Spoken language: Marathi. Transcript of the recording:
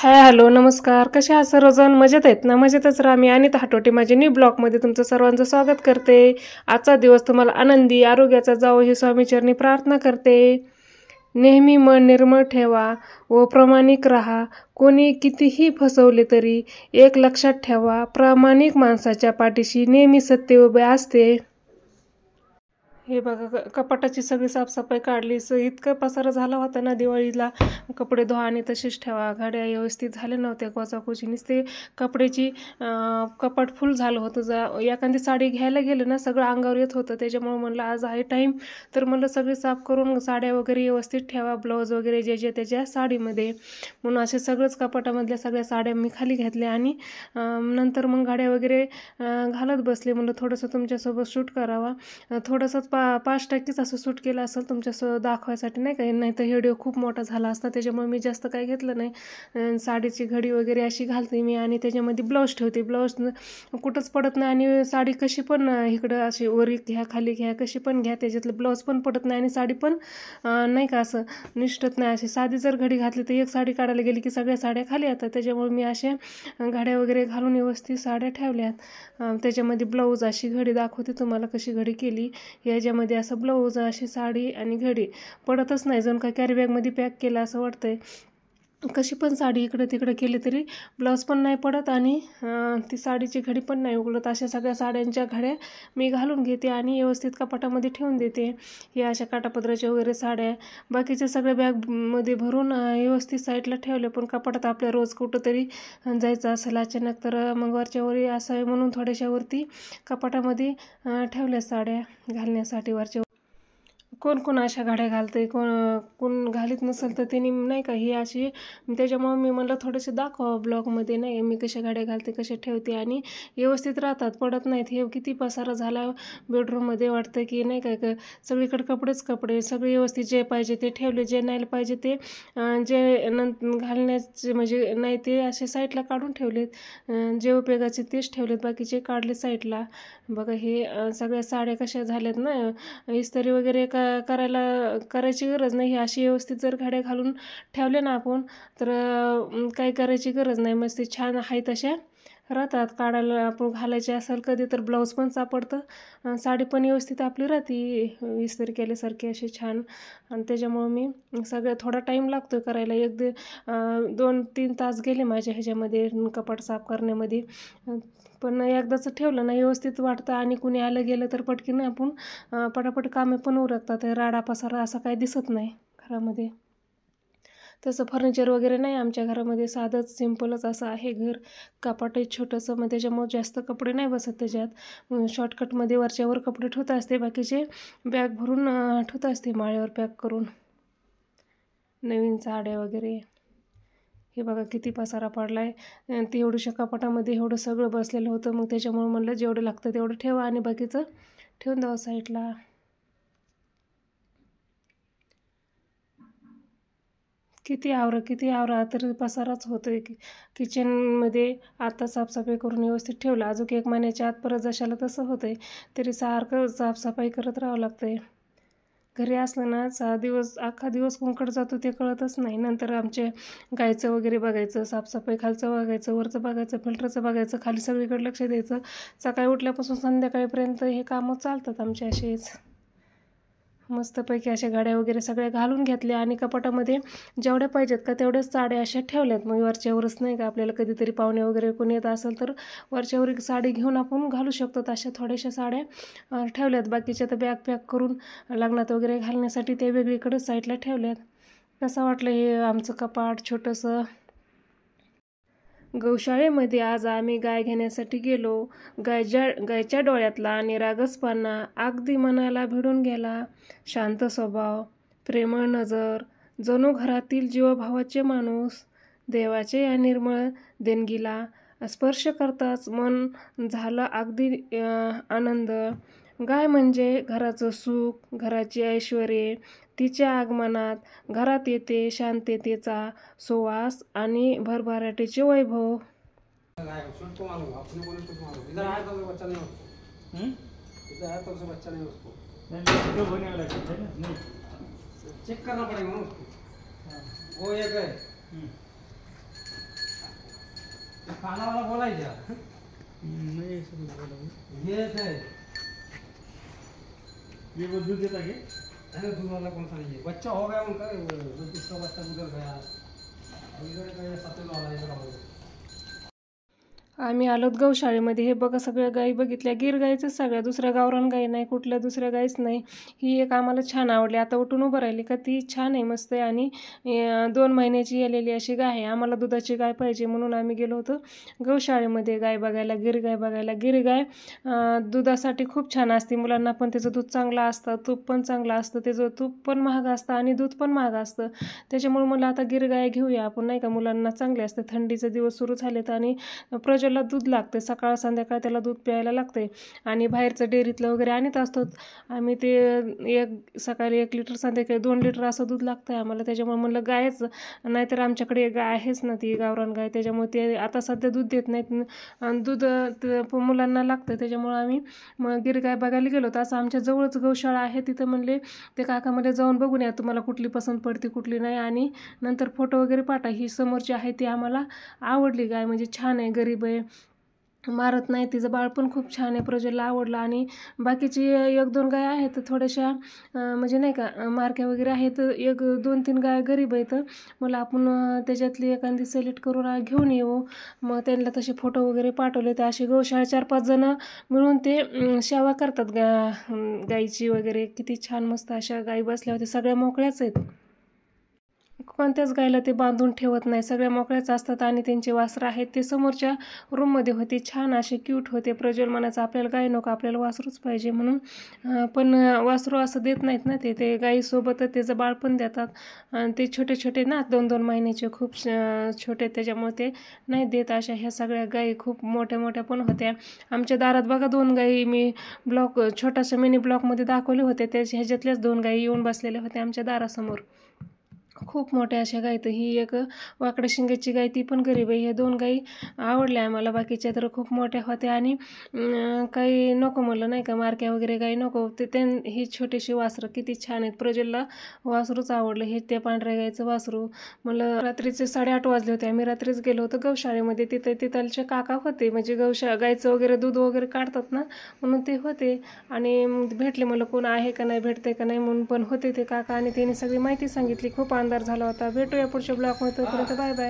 हॅलो नमस्कार. कसे आहात सर्वजण? मजेत आहेत ना? मजेतच राहा. मी अनिता हाटोटी माझ्या न्यू ब्लॉगमध्ये तुमचं सर्वांचं स्वागत करते. आजचा दिवस तुम्हाला आनंदी आरोग्याचा जावो ही स्वामीचरणी प्रार्थना करते. नेहमी मन निर्मळ ठेवा व प्रामाणिक राहा. कोणी कितीही फसवले तरी एक लक्षात ठेवा, प्रामाणिक माणसाच्या पाठीशी नेहमी सत्य उभे असते. हे बघा, कपाटाची सगळी साफसफाई काढली. इतकं पसारा झाला होता ना दिवाळीला. कपडे धुवा आणि तसेच ठेवा. घड्या व्यवस्थित झाल्या नव्हत्या, कोचाकोचीनीच ते कपड्याची कपाट फुल झालं होतं. एखादी साडी घ्यायला गेलं ना सगळं अंगावर येत होतं. त्याच्यामुळे म्हणलं आज आहे टाईम, तर म्हणलं सगळी साफ करून साड्या वगैरे व्यवस्थित ठेवा, ब्लाऊज वगैरे जे जे त्याच्या साडीमध्ये. म्हणून असे सगळंच कपाटामधल्या सगळ्या साड्या मी खाली घेतल्या आणि नंतर मग गाड्या वगैरे घालत बसले. म्हणलं थोडंसं तुमच्यासोबत शूट करावा. थोडंसं 5% असं शूट केलं असेल तुमच्यासोबत दाखवायसाठी, नाही का? नाही तर व्हिडिओ खूप मोठा झाला असता. त्याच्यामुळे मी जास्त काही घेतलं नाही. साडीची घडी वगैरे अशी घालते मी आणि त्याच्यामध्ये ब्लाऊज ठेवते. ब्लाऊज कुठंच पडत नाही आणि साडी कशी पण इकडं अशी वरी घ्या खाली घ्या कशी पण घ्या, त्याच्यातलं ब्लाऊज पण पडत नाही आणि साडी पण नाही का असं निष्ठत नाही. अशी साधी जर घडी घातली तर एक साडी काढायला गेली की सगळ्या साड्या खाली येतात. त्याच्यामुळे मी अशा घड्या वगैरे घालून व्यवस्थित साड्या ठेवल्यात. त्याच्यामध्ये ब्लाऊज अशी घडी दाखवते तुम्हाला कशी घडी केली. याच्यामध्ये असं ब्लाऊज, अशी साडी आणि घडी पडतच नाही. जण काय कॅरीबॅगमध्ये पॅक केलं असं वाटतंय. कशी पण साडी इकडं तिकडं केली तरी ब्लाऊज पण नाही पडत आणि ती साडीची घडी पण नाही उघडत. अशा सगळ्या साड्यांच्या घड्या मी घालून घेते आणि व्यवस्थित कपाटामध्ये ठेवून देते. हे अशा काटापदराच्या वगैरे साड्या बाकीच्या सगळ्या बॅगमध्ये भरून व्यवस्थित साईडला ठेवल्या. पण कपाटात आपल्या रोज कुठं तरी जायचं असेल अचानक तर मग वरच्यावरी असं आहे म्हणून थोड्याशावरती कपाटामध्ये ठेवल्या साड्या घालण्यासाठी. वरच्या कोण अशा घड्या घालते, कोण घालीत नसेल तर त्यांनी नाही का ही अशी. त्याच्यामुळे मी म्हणलं थोडेसे दाखवा ब्लॉगमध्ये, नाही मी कशा घड्या घालते कशा ठेवते आणि व्यवस्थित राहतात, पडत नाहीत. हे किती पसारा झाला बेडरूममध्ये, वाटतं की नाही काय सगळीकडे कपडेच कपडे. सगळे व्यवस्थित जे पाहिजे ते ठेवले, जे नाही पाहिजे ते जे घालण्याचे म्हणजे नाही ते असे साईडला काढून ठेवलेत. जे उपयोगाचे तेच ठेवलेत, बाकीचे काढले साईडला. बघा हे सगळ्या साड्या कशा झाल्यात ना. इस्त्री वगैरे करायची गरज नाही. अशी व्यवस्थित जर घड्या घालून ठेवल्या ना आपण तर काही करायची गरज नाही. मस्त छान आहे तशा राहतात. काढायला आपण घालायचे असेल कधी तर ब्लाऊज पण सापडतं, साडी पण व्यवस्थित आपली राहते इस्त्री केल्यासारखी अशी छान. आणि त्याच्यामुळं मी सगळं थोडा टाईम लागतो करायला. 2-3 तास गेले माझ्या ह्याच्यामध्ये कपाट साफ करण्यामध्ये. पण एकदाच ठेवलं ना व्यवस्थित वाटतं आणि कुणी आलं गेलं तर पटकन आपण पटापट कामे पण उरकतात. राडा पसारा असा काही दिसत नाही घरामध्ये. तसं फर्निचर वगैरे नाही आमच्या घरामध्ये, साधंच सिम्पलच असं आहे घर. कपाट आहे छोटंसं, मग त्याच्यामुळे जास्त कपडे नाही बसत त्याच्यात. शॉर्टकटमध्ये वरच्यावर कपडे ठेवत असते, बाकीचे बॅग भरून ठेवत असते माळ्यावर पॅक करून नवीन साड्या वगैरे. हे बघा किती पसारा पडला आहे. ते एवढ्याशा कपाटामध्ये एवढं सगळं बसलेलं होतं. मग त्याच्यामुळे म्हणलं जेवढं लागतं तेवढं ठेवा आणि बाकीचं ठेवून द्यावं साईडला. किती आवरा तर पसाराच होतोय. किचनमध्ये आता साफसफाई करून व्यवस्थित ठेवलं. अजून 1 महिन्याच्या आत परत जशाला तसं होतंय, तरी सारखं साफसफाई करत राहावं लागतंय. घरी असलं ना अख्खा दिवस कोणकडे जातो ते कळतच नाही. नंतर आमचे गायचं वगैरे बघायचं, साफसफाई खालचं बघायचं, वरचं बघायचं, फिल्टरचं बघायचं, खाली सगळीकडे लक्ष द्यायचं. सकाळी उठल्यापासून संध्याकाळीपर्यंत हे कामं चालतात आमचे असेच. मस्तपैकी अशा गाड्या वगैरे सगळ्या घालून घेतल्या आणि कपाटामध्ये जेवढ्या पाहिजेत का तेवढ्याच साड्या अशा ठेवल्यात. मग वरच्यावरच नाही का आपल्याला कधीतरी पाहुणे वगैरे कोणी येत असेल तर वरच्यावर एक साडी घेऊन आपण घालू शकतो. अशा थोड्याशा साड्या ठेवल्यात. बाकीच्या तर बॅग पॅक करून लग्नात वगैरे घालण्यासाठी ते वेगळीकडे साईडला ठेवल्यात. कसं वाटलं हे आमचं कपाट छोटंसं. गौशाळेमध्ये आज आम्ही गाय घेण्यासाठी गेलो. गायच्या डोळ्यातला निरागसपणा अगदी मनाला भिडून गेला. शांत स्वभाव, प्रेमळ नजर, जणू घरातील जीवभावाचे माणूस. देवाच्या या निर्मळ देणगीला स्पर्श करताच मन झालं अगदी आनंद. गाय म्हणजे घराचं सुख, घराची ऐश्वर्ये. तिच्या आगमनात घरात येते शांततेचा सुवास आणि भरभराटीचे वैभव. चेक करना पड़ेगा ना उसको। वो एक है कानावाला बोलायच्या ये थे ये वो दूध देता के अरे दूध वाला कौन सा ये बच्चा हो गया उनका जो दूसरा बच्चा गुजर गया इधर का ये सत्य वाला इधर का आम्ही आलोत गौशाळेमध्ये. हे बघा सगळ्या गायी बघितल्या, गिर गाईचं सगळ्या, दुसऱ्या गावरान गाई नाही, कुठल्या दुसऱ्या गाईच नाही. ही एक आम्हाला छान आवडली. आता उठून उभं राहिली का ती छान आहे, मस्त आहे आणि 2 महिन्याची येलेली अशी गाय आहे. आम्हाला दुधाची गाय पाहिजे म्हणून आम्ही गेलो होतो गौशाळेमध्ये गाय बघायला, गिर गाय बघायला. गिर गाय दुधासाठी खूप छान असते, मुलांना पण त्याचं दूध चांगलं असतं, तूप पण चांगलं असतं, त्याचं तूप पण महाग असतं आणि दूध पण महाग असतं. त्याच्यामुळे मला आता गिर गाय घेऊया आपण, नाही का, मुलांना चांगले असते. थंडीचे दिवस सुरू झालेत आणि प्रज्वलला दूध लागते, सकाळ संध्याकाळ त्याला दूध प्यायला लागते आणि बाहेरचं डेअरीतलं वगैरे आणत असतो आम्ही. ते सकाळी 1 लिटर, संध्याकाळी 2 लिटर असं दूध लागतं आहे आम्हाला. त्याच्यामुळे म्हणलं गायच, नाहीतर आमच्याकडे गाय आहेच ना, ती गावरान गाय, त्याच्यामुळे ते आता सध्या दूध देत नाहीत. दूध मुलांना लागतं, त्याच्यामुळे आम्ही मग गिर गाय बघायला गेलो. तर असं आमच्या जवळच गौशाळा आहे, तिथं म्हणले ते काकामध्ये जाऊन बघून या, तुम्हाला कुठली पसंत पडते कुठली नाही, आणि नंतर फोटो वगैरे पाठवा. ही समोरची आहे ती आम्हाला आवडली गाय, म्हणजे छान आहे, गरीब आहे, मारत नाही, तिचं बाळ पण खूप छान आहे, प्रज्वलला आवडलं. आणि बाकीची 1-2 गाय आहेत थोड्याशा म्हणजे नाही का मारक्या वगैरे आहेत, 1-2-3 गाय गरीब आहेत. मला आपण त्याच्यातली एखादी सिलेक्ट करून घेऊन येऊ. मग त्यांना तसे फोटो वगैरे पाठवले. तर असे गौशाळा 4-5 जण मिळून ते सेवा करतात गाईची वगैरे. किती छान मस्त अशा गाई बसल्या होत्या, सगळ्या मोकळ्याच आहेत, कोणत्याच गायला ते बांधून ठेवत नाही, सगळ्या मोकळ्याच असतात. आणि त्यांचे वासरं आहेत ते समोरच्या रूममध्ये होते, छान असे क्यूट होते. प्रज्वल म्हणायचं आपल्याला गाय नको, आपल्याला वासरूच पाहिजे म्हणून, पण वासरू असं देत नाहीत ना, ते गाईसोबतच त्याचं बाळ पण देतात. आणि ते छोटे छोटे ना, 2-2 महिन्याचे, खूप छोटे, त्याच्यामुळे ते नाही देत. अशा ह्या सगळ्या गायी खूप मोठ्या मोठ्या पण होत्या. आमच्या दारात बघा 2 गायी मी छोटासा मिनी ब्लॉकमध्ये दाखवले होते, ह्याच्यातल्याच 2 गायी येऊन बसलेल्या होत्या आमच्या दारासमोर, खूप मोठ्या अशा गाय. तर ही एक वाकड्या शिंगाची गाय, ती पण गरीब आहे. ह्या 2 गायी आवडल्या आम्हाला, बाकीच्या तर खूप मोठ्या होत्या आणि काही नको म्हणलं, नाही का, मारक्या वगैरे गाई नको. ही छोटीशी वासरं किती छान आहेत, प्रज्वलला वासरूच आवडलं. हे त्या पांढऱ्या गायचं वासरू. मला रात्रीचे 8:30 वाजले होते, आम्ही रात्रीच गेलो होतो गौशाळेमध्ये. तिथलचे काका होते, म्हणजे गायचं वगैरे दूध वगैरे काढतात ना, म्हणून ते होते आणि भेटले. मला कोण आहे का नाही, भेटते का नाही म्हणून, पण होते ते काका आणि त्यांनी सगळी माहिती सांगितली. खूप अंधार झाला होता. भेटूया पुढच्या ब्लॉगमध्ये, तोपर्यंत बाय बाय.